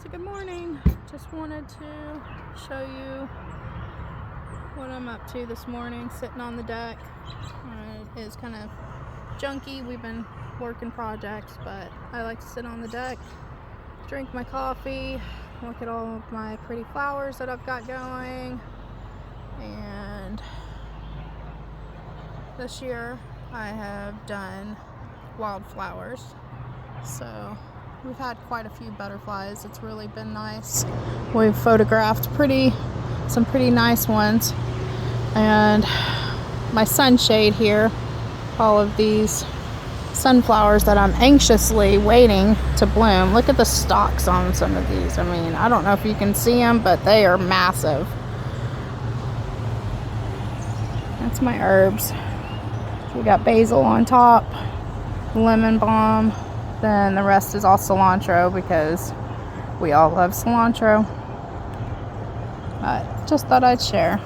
So good morning. Just wanted to show you what I'm up to this morning, sitting on the deck. It is kind of junky. We've been working projects, but I like to sit on the deck, drink my coffee, look at all of my pretty flowers that I've got going. And this year I have done wildflowers, so we've had quite a few butterflies. It's really been nice. We've photographed some pretty nice ones. And my sunshade here, all of these sunflowers that I'm anxiously waiting to bloom. Look at the stalks on some of these. I mean, I don't know if you can see them, but they are massive. That's my herbs. We got basil on top, lemon balm, then the rest is all cilantro because we all love cilantro. But just thought I'd share.